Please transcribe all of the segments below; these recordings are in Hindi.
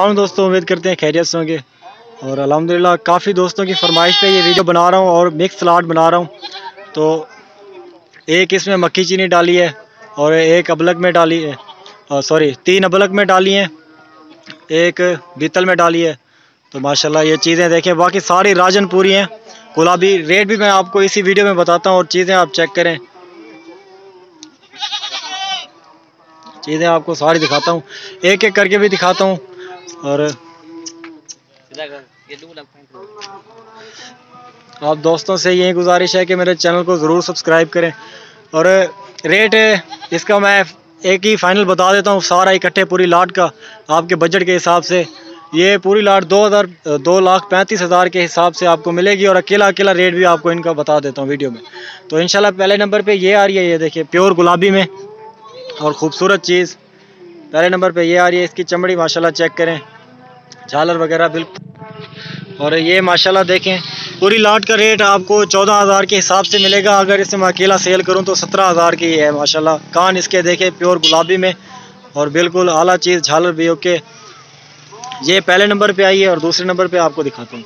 हाँ दोस्तों, उम्मीद करते हैं खैरियत से होंगे। और अल्हम्दुलिल्लाह काफ़ी दोस्तों की फरमाइश पे ये वीडियो बना रहा हूँ और मिक्स सलाद बना रहा हूँ। तो एक इसमें मक्खी चीनी डाली है और एक अबलग में डाली है, सॉरी 3 अबलग में डाली हैं, एक बीतल में डाली है। तो माशाल्लाह ये चीज़ें देखें, बाकी सारी राजनपुरी हैं, गुलाबी। रेट भी मैं आपको इसी वीडियो में बताता हूँ और चीज़ें आप चेक करें, चीज़ें आपको सारी दिखाता हूँ, एक एक करके भी दिखाता हूँ। और आप दोस्तों से यही गुजारिश है कि मेरे चैनल को ज़रूर सब्सक्राइब करें। और रेट इसका मैं एक ही फाइनल बता देता हूँ, सारा इकट्ठे पूरी लाट का आपके बजट के हिसाब से। ये पूरी लाट 2,35,000 के हिसाब से आपको मिलेगी और अकेला अकेला रेट भी आपको इनका बता देता हूँ वीडियो में। तो इंशाल्लाह पहले नंबर पे ये आ रही है, ये देखिए प्योर गुलाबी में और ख़ूबसूरत चीज़। पहले नंबर पे ये आ रही है, इसकी चमड़ी माशाल्लाह चेक करें, झालर वगैरह बिल्कुल। और ये माशाल्लाह देखें, पूरी लाट का रेट आपको 14,000 के हिसाब से मिलेगा। अगर इसे मैं अकेला सेल करूं तो 17,000 की है माशाल्लाह। कान इसके देखें प्योर गुलाबी में और बिल्कुल आला चीज़, झालर भी ओके। ये पहले नंबर पे आई है और दूसरे नंबर पे आपको दिखाता हूँ।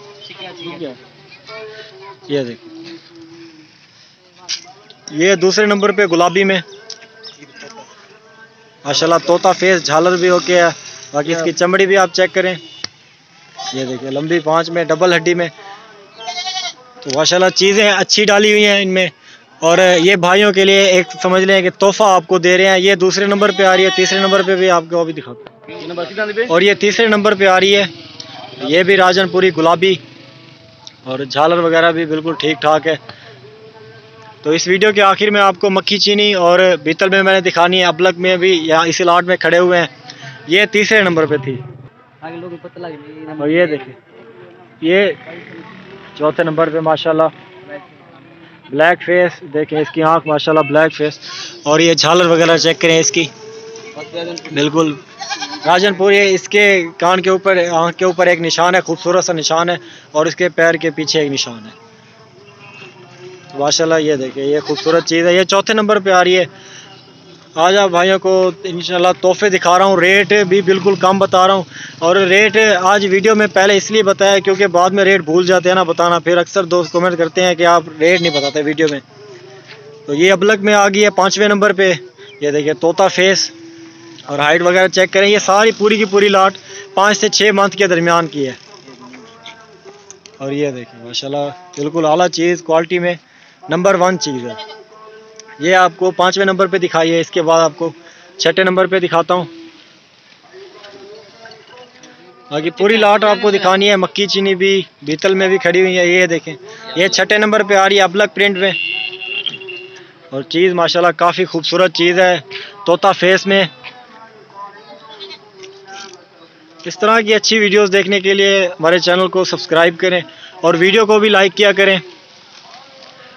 ये देखो, ये दूसरे नंबर पे गुलाबी में माशाल्लाह तोता फेस, झालर भी ओके है। बाकी इसकी चमड़ी भी आप चेक करें, ये देखिए लंबी 5 में, डबल हड्डी में। तो माशाल्लाह चीज़ें अच्छी डाली हुई हैं इनमें। और ये भाइयों के लिए एक समझ लें कि तोहफा आपको दे रहे हैं। ये दूसरे नंबर पे आ रही है, तीसरे नंबर पे भी आपको अभी दिखाता हूं। और ये तीसरे नंबर पे आ रही है, ये भी राजनपुरी गुलाबी और झालर वगैरह भी बिल्कुल ठीक ठाक है। तो इस वीडियो के आखिर में आपको मक्खी चीनी और बीतल में मैंने दिखानी है, अबलग में भी यहाँ इसी लाट में खड़े हुए हैं। ये तीसरे नंबर पे थी और ये देखिए ये चौथे नंबर पे माशाल्लाह ब्लैक फेस। देखें इसकी आंख माशाल्लाह ब्लैक फेस। और ये झालर वगैरह चेक करें इसकी, बिल्कुल राजनपुरी है। इसके कान के ऊपर, आंख के ऊपर एक निशान है, खूबसूरत सा निशान है, और इसके पैर के पीछे एक निशान है। तो माशाल्लाह ये देखें, ये खूबसूरत चीज़ है। ये चौथे नंबर पे आ रही है। आज आप भाइयों को इंशाल्लाह तोहफे दिखा रहा हूँ, रेट भी बिल्कुल कम बता रहा हूँ। और रेट आज वीडियो में पहले इसलिए बताया क्योंकि बाद में रेट भूल जाते हैं ना बताना, फिर अक्सर दोस्त कमेंट करते हैं कि आप रेट नहीं बताते वीडियो में। तो ये अबलग में आ गई है 5वें नंबर पे। ये देखिए तोता फेस और हाइट वगैरह चेक करें। ये सारी पूरी की पूरी लाट 5 से 6 मंथ के दरमियान की है। और ये देखिए माशाल्लाह बिल्कुल आला चीज़, क्वालिटी में नंबर 1 चीज़ है। ये आपको 5वें नंबर पे दिखाई है। इसके बाद आपको 6ठे नंबर पे दिखाता हूँ। बाकी पूरी लाट आपको दिखानी है, मक्की चीनी भी बीतल में भी खड़ी हुई है। ये देखें, ये 6ठे नंबर पे आ रही है अबलग प्रिंट में और चीज़ माशाल्लाह काफ़ी खूबसूरत चीज़ है, तोता फेस में। इस तरह की अच्छी वीडियोस देखने के लिए हमारे चैनल को सब्सक्राइब करें और वीडियो को भी लाइक किया करें।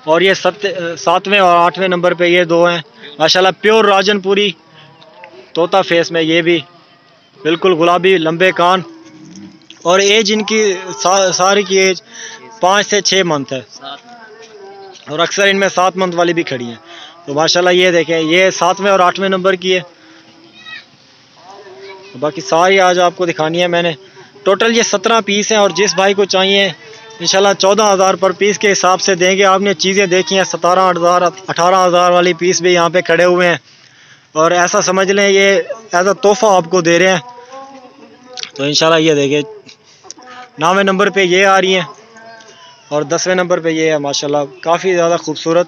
और ये 7वें और 8वें नंबर पे ये दो हैं माशाल्लाह प्योर राजनपुरी तोता फेस में। ये भी बिल्कुल गुलाबी, लंबे कान और एज इनकी सारी की एज 5 से 6 मंथ है और अक्सर इनमें 7 मंथ वाली भी खड़ी हैं। तो माशाल्लाह ये देखें, ये 7वें और 8वें नंबर की है। बाकी सारी आज आपको दिखानी है मैंने। टोटल ये 17 पीस हैं और जिस भाई को चाहिए इंशाल्लाह 14,000 पर पीस के हिसाब से देंगे। आपने चीज़ें देखी हैं, 17,000 18,000 वाली पीस भी यहाँ पे खड़े हुए हैं। और ऐसा समझ लें ये एज अ तोहफा आपको दे रहे हैं। तो इंशाल्लाह ये देखिए 9वें नंबर पे ये आ रही हैं और 10वें नंबर पे ये है माशाल्लाह काफ़ी ज़्यादा खूबसूरत।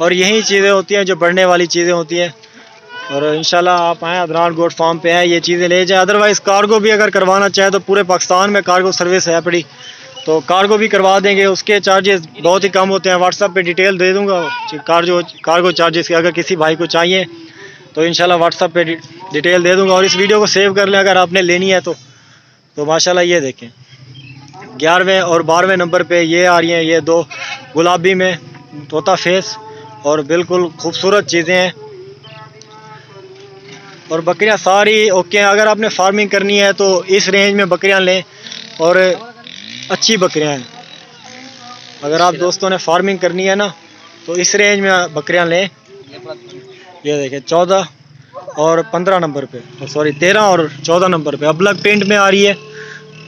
और यही चीज़ें होती हैं जो बढ़ने वाली चीज़ें होती हैं। और इंशाल्लाह आप आएँ, अदनान गोट फार्म पे आएँ, ये चीज़ें ले जाएँ। अदरवाइज़ कार्गो भी अगर करवाना चाहे तो पूरे पाकिस्तान में कार्गो सर्विस है पड़ी, तो कार्गो भी करवा देंगे। उसके चार्जेस बहुत ही कम होते हैं। व्हाट्सएप पे डिटेल दे दूंगा कार्गो चार्जेस के। अगर किसी भाई को चाहिए तो इंशाल्लाह व्हाट्सएप पे डिटेल दे दूंगा। और इस वीडियो को सेव कर लें अगर आपने लेनी है तो माशाल्लाह ये देखें 11वें और 12वें नंबर पे ये आ रही हैं, ये दो गुलाबी में तोता फेस और बिल्कुल खूबसूरत चीज़ें हैं। और बकरियां सारी ओके हैं। अगर आपने फार्मिंग करनी है तो इस रेंज में बकरियां लें और अच्छी बकरियां हैं। अगर आप दोस्तों ने फार्मिंग करनी है ना तो इस रेंज में बकरियां लें। ये देखें 14 और 15 नंबर पे, सॉरी 13 और 14 नंबर पे अबलग प्रिंट में आ रही है।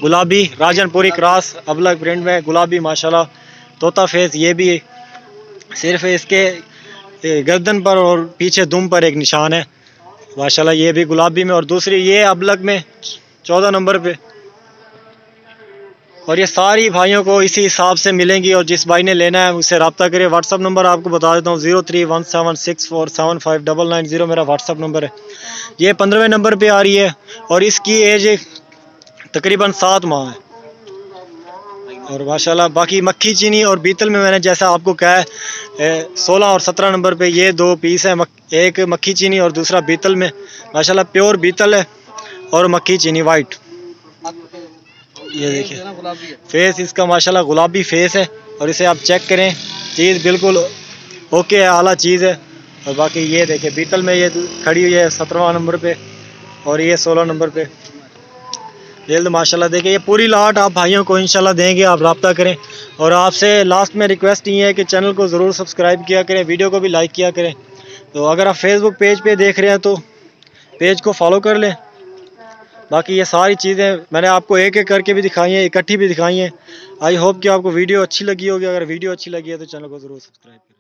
गुलाबी राजनपुरी क्रॉस अबलग प्रिंट में गुलाबी माशाल्लाह तोता फेस। ये भी सिर्फ इसके गर्दन पर और पीछे दुम पर एक निशान है माशाल्लाह। ये भी गुलाबी में और दूसरी ये अबलग में 14 नंबर पे। और ये सारी भाइयों को इसी हिसाब से मिलेंगी और जिस भाई ने लेना है उससे रब्ता करिए। व्हाट्सअप नंबर आपको बता देता हूँ 0317647599 मेरा व्हाट्सअप नंबर है। ये 15वें नंबर पे आ रही है और इसकी एज तकरीबन 7 माह है। और माशाल्लाह बाकी मक्खी चीनी और बीतल में मैंने जैसा आपको कहा है 16 और 17 नंबर पे ये 2 पीस है, एक मक्खी चीनी और दूसरा बीतल में। माशाल्लाह प्योर बीतल है और मक्खी चीनी वाइट। ये देखिए फेस इसका माशाल्लाह गुलाबी फेस है और इसे आप चेक करें, चीज़ बिल्कुल ओके है, आला चीज़ है। और बाकी ये देखिए बीतल में ये खड़ी हुई है 17वां नंबर पे और ये 16 नंबर पे। जल्द माशाल्लाह देखिए ये पूरी लाट आप भाइयों को इंशाल्लाह देंगे, आप रब्ता करें। और आपसे लास्ट में रिक्वेस्ट ये है कि चैनल को ज़रूर सब्सक्राइब किया करें, वीडियो को भी लाइक किया करें। तो अगर आप फेसबुक पेज पे देख रहे हैं तो पेज को फॉलो कर लें। बाकी ये सारी चीज़ें मैंने आपको एक एक करके भी दिखाई हैं, इकट्ठी भी दिखाई हैं। आई होप कि आपको वीडियो अच्छी लगी होगी। अगर वीडियो अच्छी लगी है तो चैनल को ज़रूर सब्सक्राइब करें।